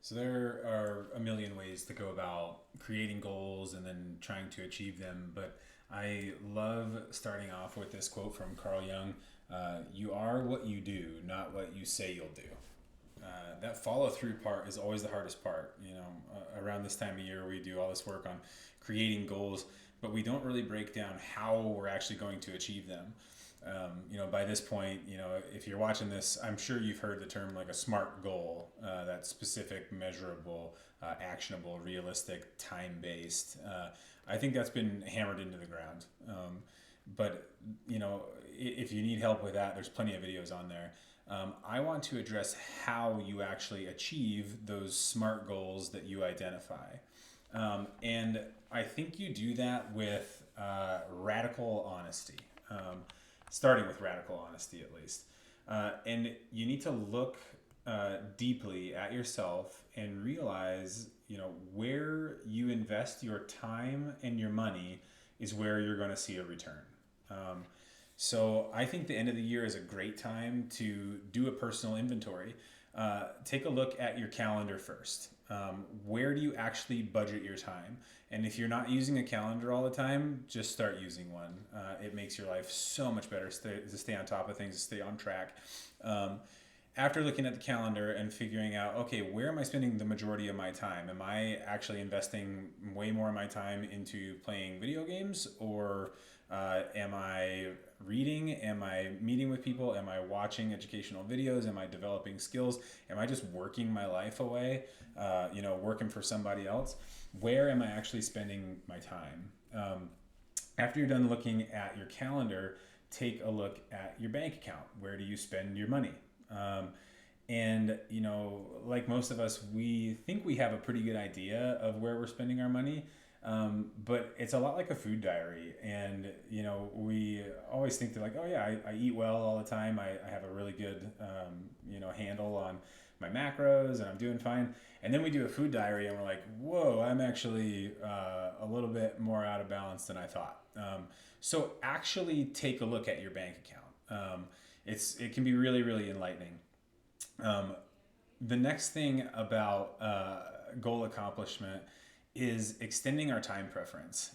So there are a million ways to go about creating goals and then trying to achieve them. But I love starting off with this quote from Carl Jung: "You are what you do, not what you say you'll do." That follow through part is always the hardest part. Around this time of year, we do all this work on creating goals, but we don't really break down how we're actually going to achieve them. By this point, if you're watching this, I'm sure you've heard the term like a SMART goal. That's specific, measurable, actionable, realistic, time based. I think that's been hammered into the ground. But if you need help with that, there's plenty of videos on there. I want to address how you actually achieve those SMART goals that you identify. And I think you do that with radical honesty. Starting with radical honesty, at least. And you need to look deeply at yourself and realize, where you invest your time and your money is where you're going to see a return. So I think the end of the year is a great time to do a personal inventory. Take a look at your calendar first. Where do you actually budget your time? And if you're not using a calendar all the time, just start using one. It makes your life so much better to stay on top of things, to stay on track. After looking at the calendar and figuring out, okay, where am I spending the majority of my time? Am I actually investing way more of my time into playing video games, or am I reading? Am I meeting with people? Am I watching educational videos? Am I developing skills? Am I just working my life away, working for somebody else? Where am I actually spending my time? After you're done looking at your calendar, take a look at your bank account. Where do you spend your money? And like most of us, we think we have a pretty good idea of where we're spending our money. But it's a lot like a food diary. And, we always think they're like, oh yeah, I eat well all the time. I have a really good, handle on my macros and I'm doing fine. And then we do a food diary and we're like, whoa, I'm actually a little bit more out of balance than I thought. So actually take a look at your bank account. It can be really, really enlightening. The next thing about goal accomplishment is extending our time preference.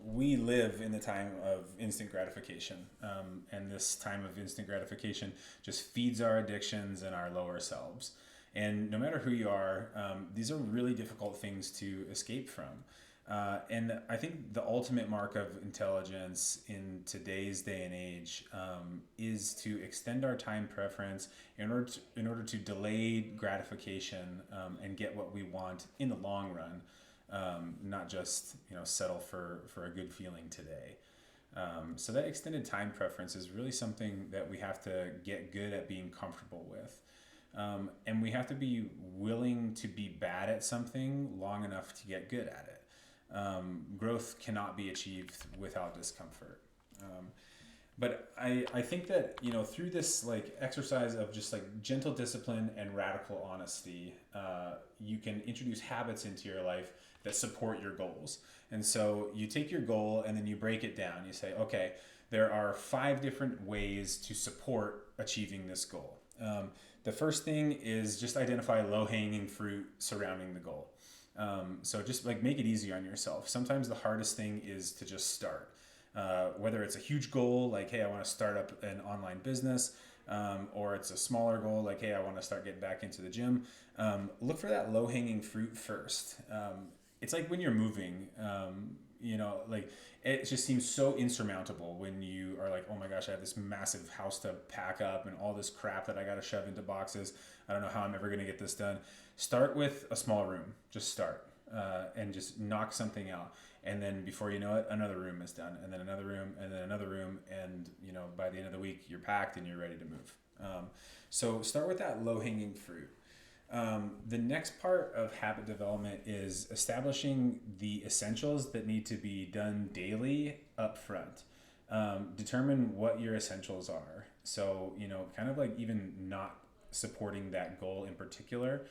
We live in the time of instant gratification, and this time of instant gratification just feeds our addictions and our lower selves. And no matter who you are, these are really difficult things to escape from. And I think the ultimate mark of intelligence in today's day and age is to extend our time preference in order to delay gratification and get what we want in the long run, not just settle for a good feeling today. So that extended time preference is really something that we have to get good at being comfortable with. And we have to be willing to be bad at something long enough to get good at it. Growth cannot be achieved without discomfort. But I think that through this like exercise of just like gentle discipline and radical honesty, you can introduce habits into your life that support your goals. And so you take your goal and then you break it down. You say, okay, there are 5 different ways to support achieving this goal. The first thing is just identify low-hanging fruit surrounding the goal. So just like make it easier on yourself. Sometimes the hardest thing is to just start. Whether it's a huge goal, like, hey, I want to start up an online business, or it's a smaller goal, like, hey, I want to start getting back into the gym. Look for that low-hanging fruit first. It's like when you're moving, like it just seems so insurmountable when you are like, oh my gosh, I have this massive house to pack up and all this crap that I got to shove into boxes. I don't know how I'm ever going to get this done. Start with a small room. Just start and just knock something out. And then before you know it, another room is done, and then another room, and then another room. And by the end of the week, you're packed and you're ready to move. So start with that low-hanging fruit. The next part of habit development is establishing the essentials that need to be done daily up front. Determine what your essentials are. So, kind of like even not supporting that goal in particular.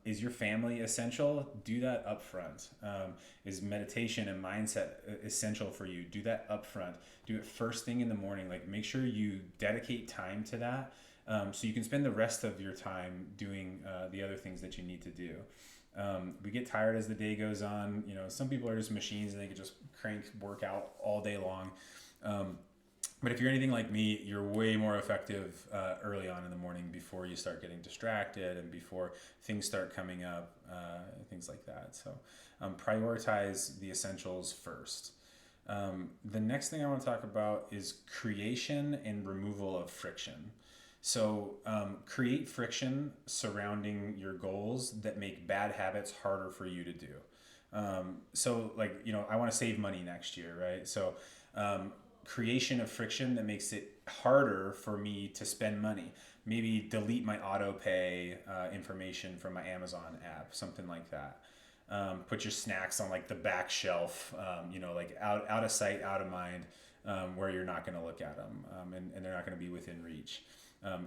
Is your family essential? Do that up front. Is meditation and mindset essential for you? Do that up front. Do it first thing in the morning. Like make sure you dedicate time to that. so you can spend the rest of your time doing the other things that you need to do. We get tired as the day goes on. Some people are just machines and they can just crank workout all day long. But if you're anything like me, you're way more effective early on in the morning before you start getting distracted and before things start coming up, things like that. So prioritize the essentials first. The next thing I want to talk about is creation and removal of friction. So create friction surrounding your goals that make bad habits harder for you to do. I want to save money next year, right? So creation of friction that makes it harder for me to spend money. Maybe delete my auto pay information from my Amazon app, something like that. Put your snacks on like the back shelf, like out of sight, out of mind, where you're not going to look at them, and they're not going to be within reach.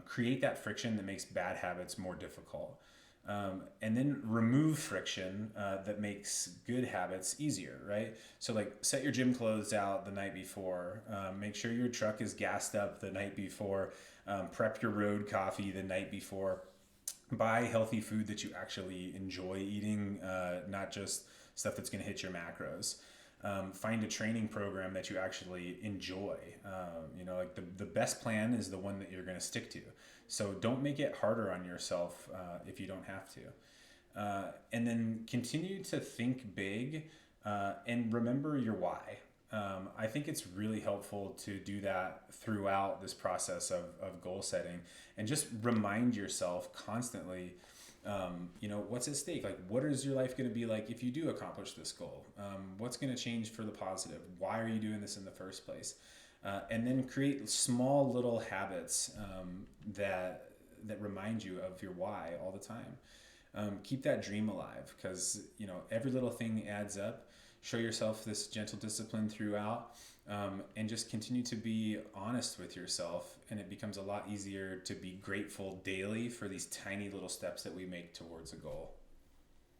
Create that friction that makes bad habits more difficult. And then remove friction that makes good habits easier, right? So like set your gym clothes out the night before, make sure your truck is gassed up the night before, prep your road coffee the night before, buy healthy food that you actually enjoy eating, not just stuff that's going to hit your macros. Find a training program that you actually enjoy. Like the best plan is the one that you're going to stick to. So don't make it harder on yourself if you don't have to. And then continue to think big and remember your why. I think it's really helpful to do that throughout this process of goal setting and just remind yourself constantly, what's at stake? Like, what is your life going to be like if you do accomplish this goal? What's going to change for the positive? Why are you doing this in the first place? And then create small little habits that remind you of your why all the time. Keep that dream alive because, every little thing adds up. Show yourself this gentle discipline throughout, and just continue to be honest with yourself. And it becomes a lot easier to be grateful daily for these tiny little steps that we make towards a goal.